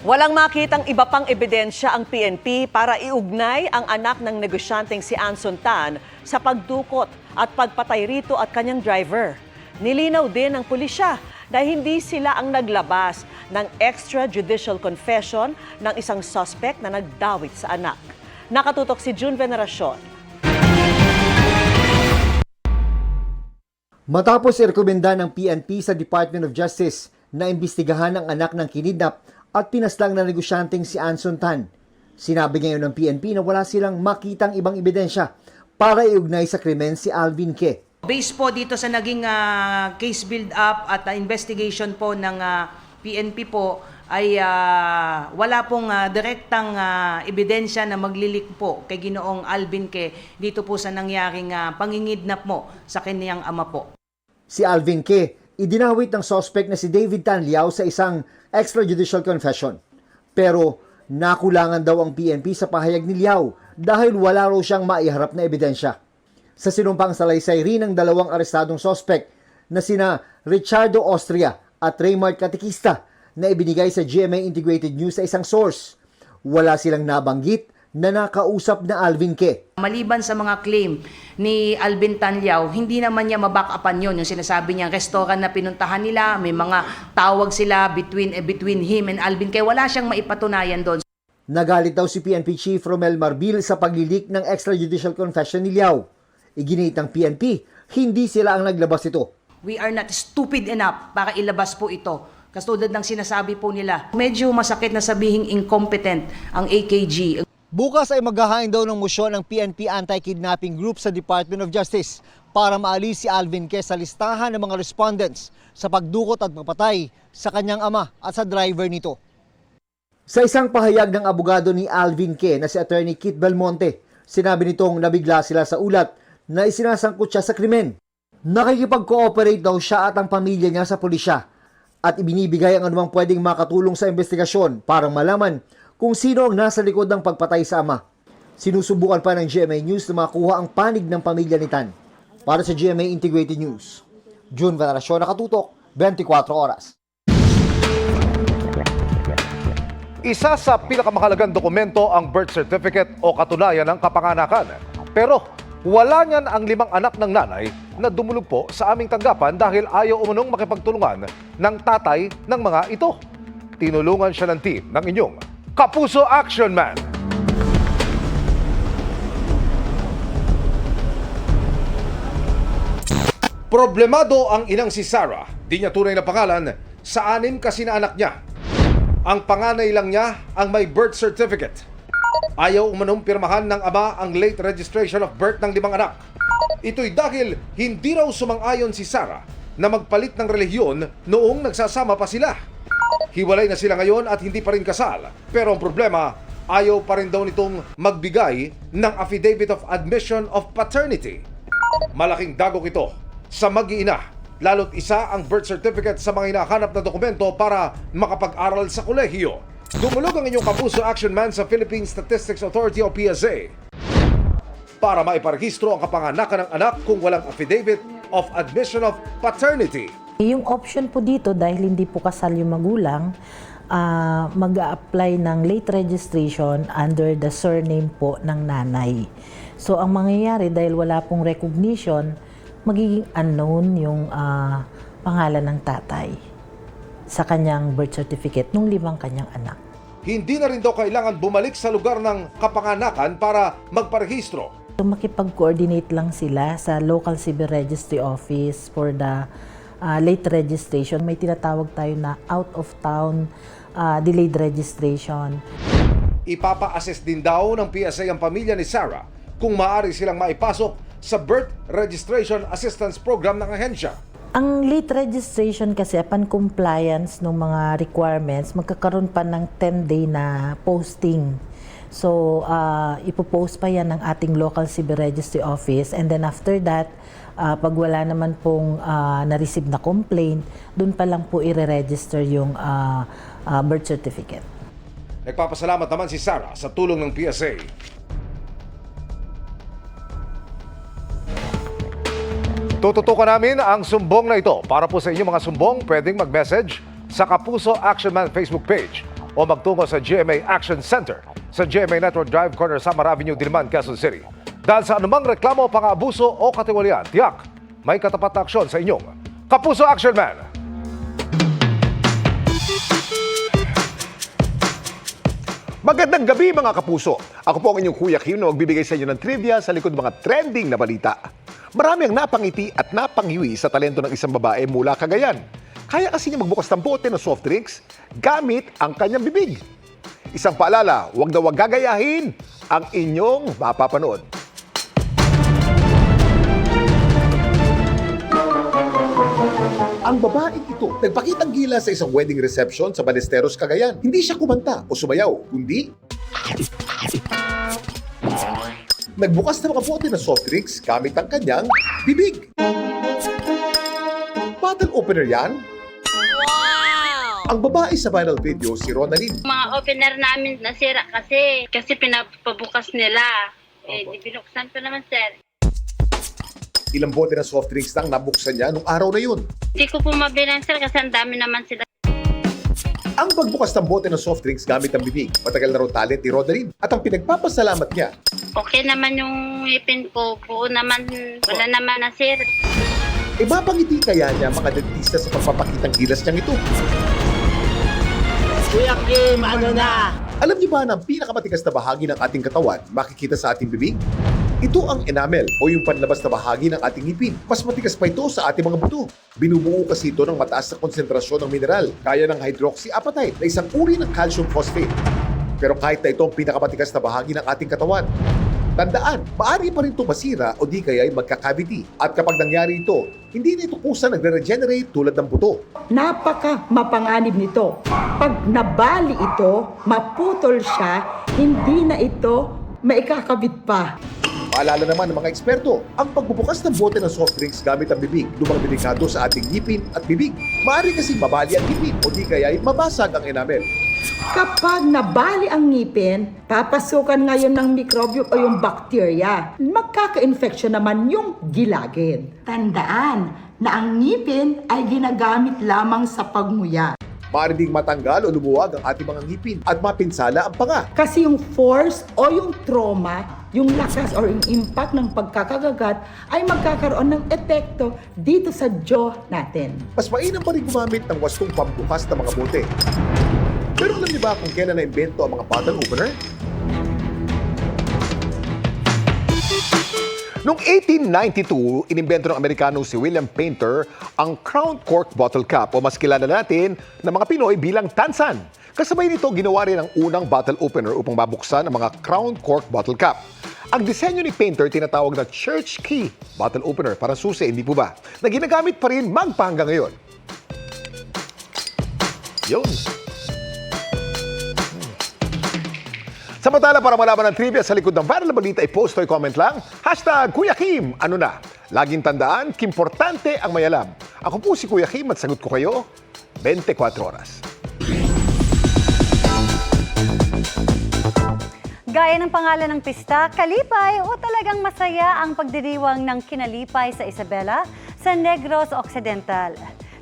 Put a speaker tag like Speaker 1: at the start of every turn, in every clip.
Speaker 1: Walang makitang iba pang ebidensya ang PNP para iugnay ang anak ng negosyanteng si Anson Tan sa pagdukot at pagpatay rito at kanyang driver. Nilinaw din ng pulisya na hindi sila ang naglabas ng extrajudicial confession ng isang suspect na nagdawit sa anak. Nakatutok si June Veneracion.
Speaker 2: Matapos irekomenda ng PNP sa Department of Justice na imbestigahan ang anak ng kinidnap at pinaslang na negosyanteng si Anson Tan, sinabi ngayon ng PNP na wala silang makitang ibang ebidensya para iugnay sa krimen si Alvin Ke.
Speaker 3: Based po dito sa naging case build-up at investigation po ng PNP po ay wala pong direktang ebidensya na maglilik po kay Ginoong Alvin Ke dito po sa nangyaring pangingidnap mo sa kanyang ama po.
Speaker 2: Si Alvin Ke, idinawit ng suspect na si David Tan Liao sa isang extrajudicial confession. Pero nakulangan daw ang PNP sa pahayag ni Liao dahil wala raw siyang maiharap na ebidensya. Sa sinumpang salaysay rin ng dalawang arestadong suspect na sina Richardo Austria at Raymart Katikista na ibinigay sa GMA Integrated News sa isang source, wala silang nabanggit na nakausap na Alvin Ke.
Speaker 3: Maliban sa mga claim ni Alvin Tan Liao, hindi naman niya maback-upan yun. Yung sinasabi niya, restaurant na pinuntahan nila, may mga tawag sila between him and Alvin Ke. Wala siyang maipatunayan doon.
Speaker 2: Nagalit daw si PNP Chief Romel Marbil sa paglilik ng extrajudicial confession ni Liao. Iginit ng PNP, hindi sila ang naglabas ito.
Speaker 3: We are not stupid enough para ilabas po ito. Katulad ng sinasabi po nila. Medyo masakit na sabihing incompetent ang AKG.
Speaker 2: Bukas ay maghahain daw ng motion ng PNP Anti-Kidnapping Group sa Department of Justice para maalis si Alvin Ke sa listahan ng mga respondents sa pagdukot at pagpatay sa kanyang ama at sa driver nito. Sa isang pahayag ng abogado ni Alvin Ke na si Attorney Kit Belmonte, sinabi nitong nabigla sila sa ulat na isinasangkot siya sa krimen. Nakikipag-cooperate daw siya at ang pamilya niya sa pulisya at ibinibigay ang anumang pwedeng makatulong sa investigasyon para malaman kung sino ang nasa likod ng pagpatay sa ama. Sinusubukan pa ng GMA News na makuha ang panig ng pamilya ni Tan. Para sa GMA Integrated News, June Veneracion, nakatutok, 24 oras.
Speaker 4: Isa sa pinakamahalagang dokumento ang birth certificate o katunayan ng kapanganakan. Pero wala niyan ang 5 anak ng nanay na dumulog po sa aming tanggapan dahil ayaw umunong makipagtulungan ng tatay ng mga ito. Tinulungan siya ng team ng inyong Kapuso Action Man. Problemado ang inang si Sarah, di niya tunay na pangalan, sa 6 kasi na anak niya. Ang panganay lang niya ang may birth certificate. Ayaw umanong pirmahan ng ama ang late registration of birth ng 5 anak. Ito'y dahil hindi raw sumang-ayon si Sarah na magpalit ng relihiyon noong nagsasama pa sila. Hiwalay na sila ngayon at hindi pa rin kasal. Pero ang problema, ayaw pa rin daw nitong magbigay ng affidavit of admission of paternity. Malaking dagok ito sa mag-iina, lalo't isa ang birth certificate sa mga hinahanap na dokumento para makapag-aral sa kolehiyo. Dumulog ang inyong Kapuso Action Man sa Philippine Statistics Authority o PSA para maiparehistro ang kapanganakan ng anak kung walang affidavit of admission of paternity.
Speaker 5: Yung option po dito, dahil hindi po kasal yung magulang, mag-a-apply ng late registration under the surname po ng nanay. So ang mangyayari, dahil wala pong recognition, magiging unknown yung pangalan ng tatay sa kanyang birth certificate nung 5 kanyang anak.
Speaker 4: Hindi na rin daw kailangan bumalik sa lugar ng kapanganakan para magparehistro.
Speaker 5: So makipag-coordinate lang sila sa local civil registry office for the late registration. May tinatawag tayo na out-of-town delayed registration.
Speaker 4: Ipapa-assess din daw ng PSA ang pamilya ni Sarah kung maaari silang maipasok sa Birth Registration Assistance Program ng ahensya.
Speaker 5: Ang late registration kasi upon compliance ng mga requirements, magkakaroon pa ng 10-day na posting. So, ipopost pa yan ng ating local civil registry office, and then after that, pag wala naman pong na-receive na complaint, dun pa lang po i-register yung birth certificate.
Speaker 4: Nagpapasalamat naman si Sarah sa tulong ng PSA. Tututukan namin ang sumbong na ito. Para po sa inyong mga sumbong, pwedeng mag-message sa Kapuso Action Man Facebook page o magtungo sa GMA Action Center sa GMA Network Drive, corner Samar Avenue, Diliman, Quezon City. Dahil sa anumang reklamo, pang-abuso o katiwalian, tiyak may katapat na aksyon sa inyong Kapuso Action Man.
Speaker 6: Magandang gabi mga kapuso. Ako po ang inyong Kuya Kim na magbibigay sa inyo ng trivia sa likod mga trending na balita. Marami ang napangiti at napanghiwi sa talento ng isang babae mula Cagayan. Kaya kasi niya magbukas ng bote ng soft drinks gamit ang kanyang bibig. Isang paalala, huwag na huwag gagayahin ang inyong mapapanood. Ang babaeng ito, nagpakitang gila sa isang wedding reception sa Ballesteros, Cagayan. Hindi siya kumanta o sumayaw, kundi nagbukas ng mga bote ng soft drinks gamit ang kanyang bibig. Bottle opener yan? Wow! Ang babae sa viral video, si Ronaldin.
Speaker 7: Mga opener namin nasira kasi pinapabukas nila. Di binuksan ko naman, sir.
Speaker 6: Ilang bote ng soft drinks lang nabuksan niya nung araw na yun.
Speaker 7: Hindi ko po mabilang, sir, kasi ang dami naman sila.
Speaker 6: Ang pagbukas ng bote ng soft drinks gamit ang bibig, matagal na raw talent ni Ronaldin. At ang pinagpapasalamat niya,
Speaker 7: Okay naman yung ngipin ko. Buo naman, wala naman na, sir.
Speaker 6: mapangiti kaya niya mga dentista sa pagpapakitang gilas niyang ito.
Speaker 8: Kuya Kim, ano na?
Speaker 6: Alam niyo ba na ang pinakamatigas na bahagi ng ating katawan makikita sa ating bibig? Ito ang enamel o yung panlabas na bahagi ng ating ngipin. Mas matigas pa ito sa ating mga buto. Binubuo kasi ito ng mataas na konsentrasyon ng mineral, kaya ng hydroxyapatite na isang uri ng calcium phosphate. Pero kahit na ito ang pinakamatigas na bahagi ng ating katawan, tandaan, maaari pa rin ito masira o di kaya ay magkakavity. At kapag nangyari ito, hindi na ito kusang nagre-regenerate tulad ng buto.
Speaker 9: Napaka mapanganib nito. Pag nabali ito, maputol siya, hindi na ito maikakabit pa.
Speaker 6: Paalala naman ng mga eksperto, ang pagbubukas ng bote ng soft drinks gamit ang bibig, lumang delikado sa ating ngipin at bibig. Maaari kasing mabali ang ngipin o di kaya ay mabasag ang enamel.
Speaker 9: Kapag nabali ang ngipin, papasukan ngayon ng mikrobyo o yung bakterya. Magkaka-infection naman yung gilagid. Tandaan na ang ngipin ay ginagamit lamang sa pagmuya.
Speaker 6: Maaari ding matanggal o lumuwag ang ating mga ngipin at mapinsala ang panga.
Speaker 9: Kasi yung force o yung trauma, yung lakas or yung impact ng pagkakagagat ay magkakaroon ng epekto dito sa jaw natin.
Speaker 6: Mas mainam pa rin gumamit ng wastong pambukas ng mga bote. Pero alam niyo ba kung kailan na-invento ang mga bottle opener? Noong 1892, inimbento ng Amerikano si William Painter ang crown cork bottle cap o mas kilala natin ng mga Pinoy bilang tansan. Kasabay nito, ginawa rin ang unang bottle opener upang mabuksan ang mga crown cork bottle cap. Ang disenyo ni Painter tinatawag na church key bottle opener, para susi, hindi po ba? Na ginagamit pa rin magpahanggang ngayon. Yun. Samantala, para malaman ang trivia sa likod ng viral na balita, i-post o i-comment lang. #Kuya Kim, ano na? Laging tandaan, kimportante ang may alam. Ako po si Kuya Kim at sagot ko kayo 24 oras.
Speaker 10: Gaya ng pangalan ng pista, kalipay o talagang masaya ang pagdiriwang ng kinalipay sa Isabela sa Negros Occidental.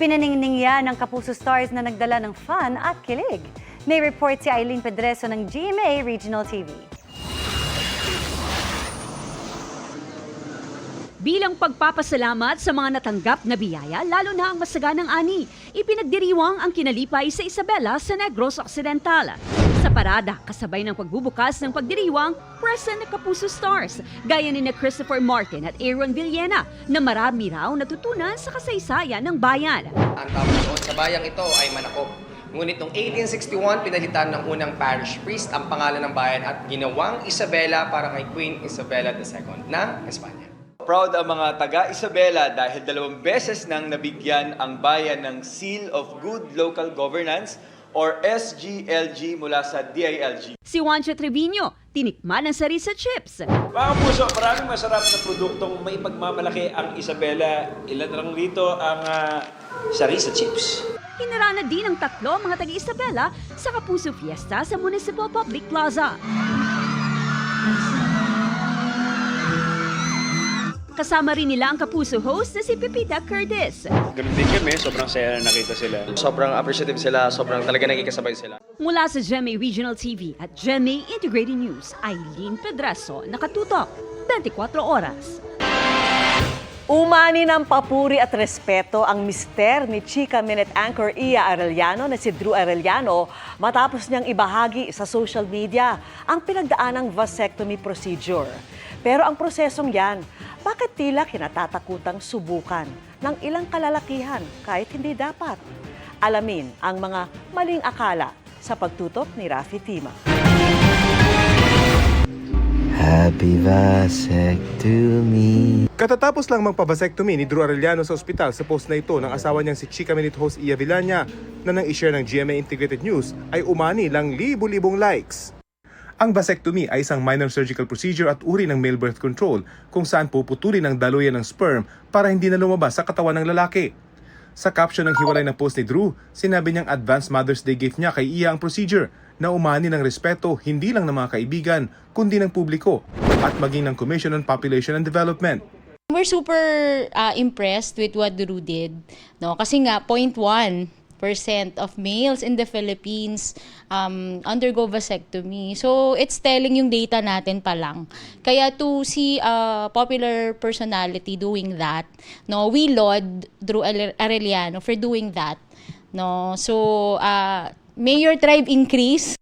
Speaker 10: Pinaningning yan ng Kapuso Stars na nagdala ng fun at kilig. May report si Eileen Pedreso ng GMA Regional TV.
Speaker 11: Bilang pagpapasalamat sa mga natanggap na biyaya, lalo na ang masaganang ani, ipinagdiriwang ang kinalipay sa Isabela sa Negros Occidental. Sa parada, kasabay ng pagbubukas ng pagdiriwang, present na Kapuso Stars, gaya ni Christopher Martin at Aaron Villena, na marami raw natutunan sa kasaysayan ng bayan.
Speaker 12: Ang tawag doon sa bayang ito ay Manakop. Ngunit noong 1861, pinalitan ng unang parish priest ang pangalan ng bayan at ginawang Isabela para kay Queen Isabela II ng Espanya.
Speaker 13: Proud ang mga taga-Isabela dahil 2 beses nang nabigyan ang bayan ng Seal of Good Local Governance or SGLG mula sa DILG.
Speaker 11: Si Juancho Trevino, tinikman ang sarisa chips.
Speaker 13: Mga puso, maraming masarap na produktong may pagmamalaki ang Isabela. Ilan lang rito ang sarisa chips.
Speaker 11: Hinarana din ng 3 mga taga-Isabela sa Kapuso Fiesta sa Municipal Public Plaza. Kasama rin nila ang Kapuso host na si Pepita Curtis.
Speaker 13: Ganun din kami, sobrang saya na nakita sila.
Speaker 12: Sobrang appreciative sila, sobrang talaga nagkikasabay sila.
Speaker 11: Mula sa GMA Regional TV at GMA Integrated News, Aileen Pedreso, nakatutok 24 oras.
Speaker 1: Umani ng papuri at respeto ang mister ni Chika Minute anchor Iya Arellano na si Drew Arellano matapos niyang ibahagi sa social media ang pinagdaanang vasectomy procedure. Pero ang prosesong yan, bakit tila kinatatakutang subukan ng ilang kalalakihan kahit hindi dapat? Alamin ang mga maling akala sa pagtutok ni Rafi Tima.
Speaker 8: Happy vasectomy.
Speaker 14: Katatapos lang magpabasectomy ni Drew Arellano sa ospital sa post na ito ng asawa niyang si Chika Minute host Iya Villania na nang i-share ng GMA Integrated News ay umani lang libu-libong likes. Ang vasectomy ay isang minor surgical procedure at uri ng male birth control kung saan puputulin ang daluyan ng sperm para hindi na lumabas sa katawan ng lalaki. Sa caption ng hiwalay na post ni Drew, sinabi niyang advanced Mother's Day gift niya kay Iya ang procedure na umani ng respeto hindi lang ng mga kaibigan kundi ng publiko at maging ng Commission on Population and Development.
Speaker 15: We're super impressed with what Drew did, no? Kasi nga 0.1% of males in the Philippines undergo vasectomy. So it's telling yung data natin pa lang. Kaya to see a popular personality doing that, no, we laud Drew Arellano for doing that, no. So may your tribe increase.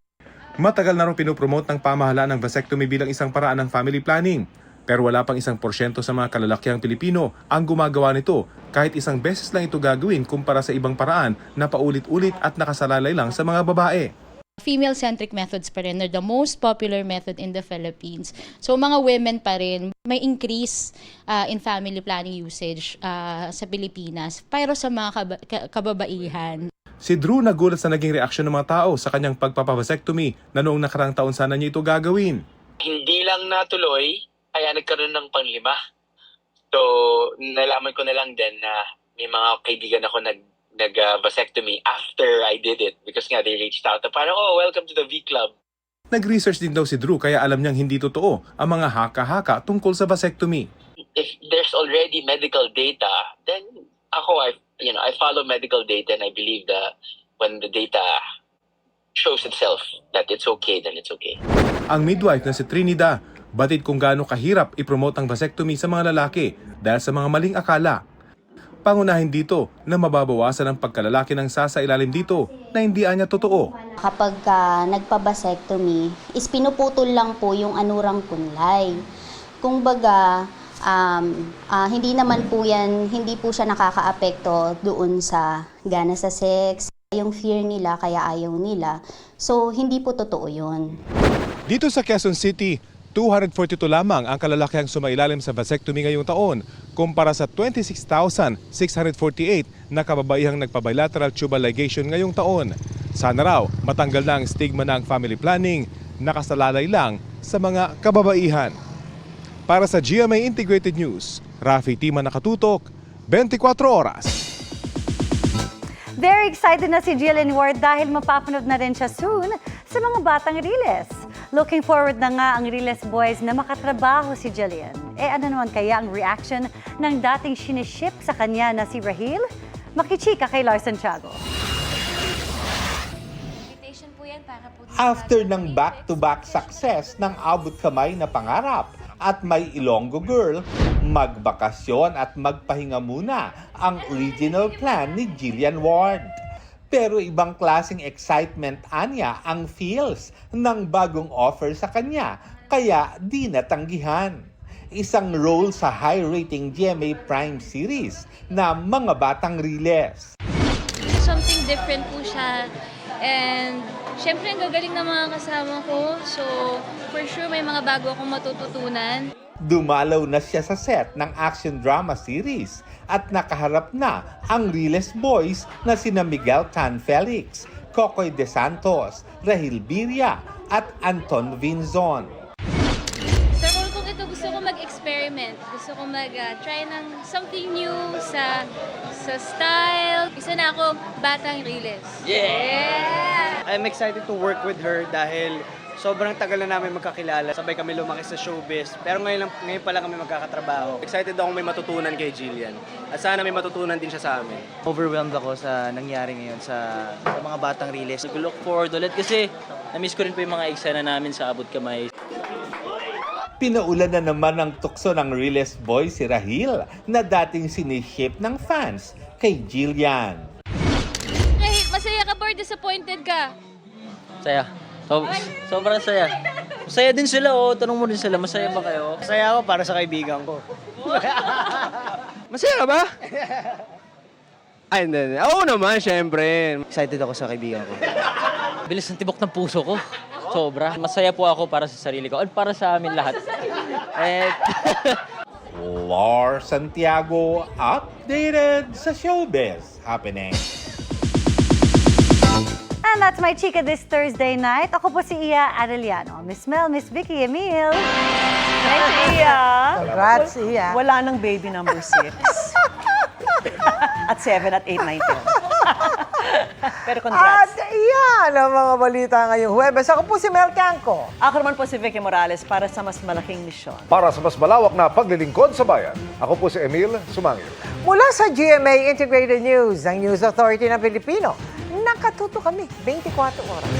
Speaker 14: Matagal na rin pinopromote ng pamahalaan ng vasectomy bilang isang paraan ng family planning. Pero wala pang 1% sa mga kalalakihang Pilipino ang gumagawa nito kahit isang beses lang ito gagawin kumpara sa ibang paraan na paulit-ulit at nakasalalay lang sa mga babae.
Speaker 15: Female-centric methods pa rin are the most popular method in the Philippines. So mga women pa rin, may increase in family planning usage sa Pilipinas pero sa mga kababaihan.
Speaker 14: Si Drew nagulat sa naging reaksyon ng mga tao sa kanyang pagpapavasectomy na noong nakarang taon sana niya ito gagawin.
Speaker 16: Hindi lang natuloy, kaya nagkaroon ng pang-5. So, nalaman ko na lang din na may mga kaibigan ako nag-vasectomy after I did it because nga they reached out. Parang, welcome to the V Club.
Speaker 14: Nag-research din daw si Drew kaya alam niyang hindi totoo ang mga haka-haka tungkol sa vasectomy.
Speaker 16: If there's already medical data, then I follow medical data and I believe that when the data shows itself that it's okay, then it's okay.
Speaker 14: Ang midwife na si Trinidad, batid kung gaano kahirap i-promote ang vasectomy sa mga lalaki dahil sa mga maling akala. Pangunahin dito na mababawasan ang pagkalalaki ng sasailalim dito na hindi anya totoo.
Speaker 17: Kapag nagpa-vasectomy, is pinuputol lang po yung anurang kunlay. Kung baga, hindi naman po yan, hindi po siya nakakaapekto doon sa gana sa sex. Yung fear nila kaya ayaw nila. So, hindi po totoo yun.
Speaker 14: Dito sa Quezon City, 242 lamang ang kalalakihang sumailalim sa vasectomy ngayong taon kumpara sa 26,648 na kababaihang nagpa-bilateral tubal ligation ngayong taon. Sana raw matanggal na ang stigma ng family planning, nakasalalay lang sa mga kababaihan. Para sa GMA Integrated News, Rafi Tima nakatutok, 24 oras.
Speaker 10: Very excited na si Jillian Ward dahil mapapanood na rin siya soon sa mga batang Riles. Looking forward na nga ang Riles boys na makatrabaho si Jillian. Ano naman kaya ang reaction ng dating siniship sa kanya na si Rahil? Makichika kay Larson Tiago.
Speaker 18: After ng back-to-back success ng abot kamay na pangarap at may Ilonggo Girl, magbakasyon at magpahinga muna ang original plan ni Jillian Ward. Pero ibang klaseng excitement anya ang feels ng bagong offer sa kanya, kaya di natanggihan. Isang role sa high-rating GMA Prime series na Mga Batang Riles.
Speaker 19: Something different po siya. And syempre, ang gagaling ng mga kasama ko. So, for sure, may mga bago akong matututunan.
Speaker 18: Dumalaw na siya sa set ng action drama series at nakaharap na ang Riles boys na sina Miguel Can Felix, Kokoy De Santos, Rahil Birria at Anton Vinzon.
Speaker 19: Sa role kong ito, gusto ko mag-experiment. Gusto ko mag-try ng something new sa style. Isa na ako, Batang Riles.
Speaker 20: Yeah! I'm excited to work with her dahil Sobrang tagal na namin magkakilala. Sabay kami lumaki sa showbiz. Pero ngayon pa lang kami magkakatrabaho. Excited ako may matutunan kay Jillian. At sana may matutunan din siya sa amin.
Speaker 21: Overwhelmed ako sa nangyari ngayon sa mga batang release.
Speaker 22: Nag-look forward ulit kasi na-miss ko rin po yung mga eksena namin sa Abot Kamay.
Speaker 18: Pinaulan na naman ng tukso ng realest boy si Rahil na dating siniship ng fans kay Jillian.
Speaker 19: Hey, masaya ka ba or disappointed ka?
Speaker 22: Saya. Sobrang saya. Masaya din sila, oh. Tanong mo din sila, masaya ba kayo?
Speaker 20: Masaya ako para sa kaibigan ko.
Speaker 21: Masaya ka ba? Ay, hindi. Oo naman, syempre. Excited ako sa kaibigan ko.
Speaker 22: Bilis ng tibok ng puso ko. Sobra. Masaya po ako para sa sarili ko at para sa amin lahat.
Speaker 18: Lor Santiago, updated sa showbiz happening.
Speaker 10: And that's my chika this Thursday night. Ako po si Iya Arellano. Miss Mel, Miss Vicky, Emil.
Speaker 1: Thanks, Iya.
Speaker 5: Congrats, Iya.
Speaker 1: Wala nang baby number 6. At 7, at 8, 9, 10. Pero congrats.
Speaker 23: At iyan ang mga balita ngayong Huwebes. Ako po si Mel Canco.
Speaker 1: Ako naman po si Vicky Morales para sa mas malaking misyon.
Speaker 4: Para sa mas malawak na paglilingkod sa bayan, ako po si Emil Sumangil.
Speaker 23: Mula sa GMA Integrated News, ang News Authority ng Pilipino, nakatuto kami 24 oras.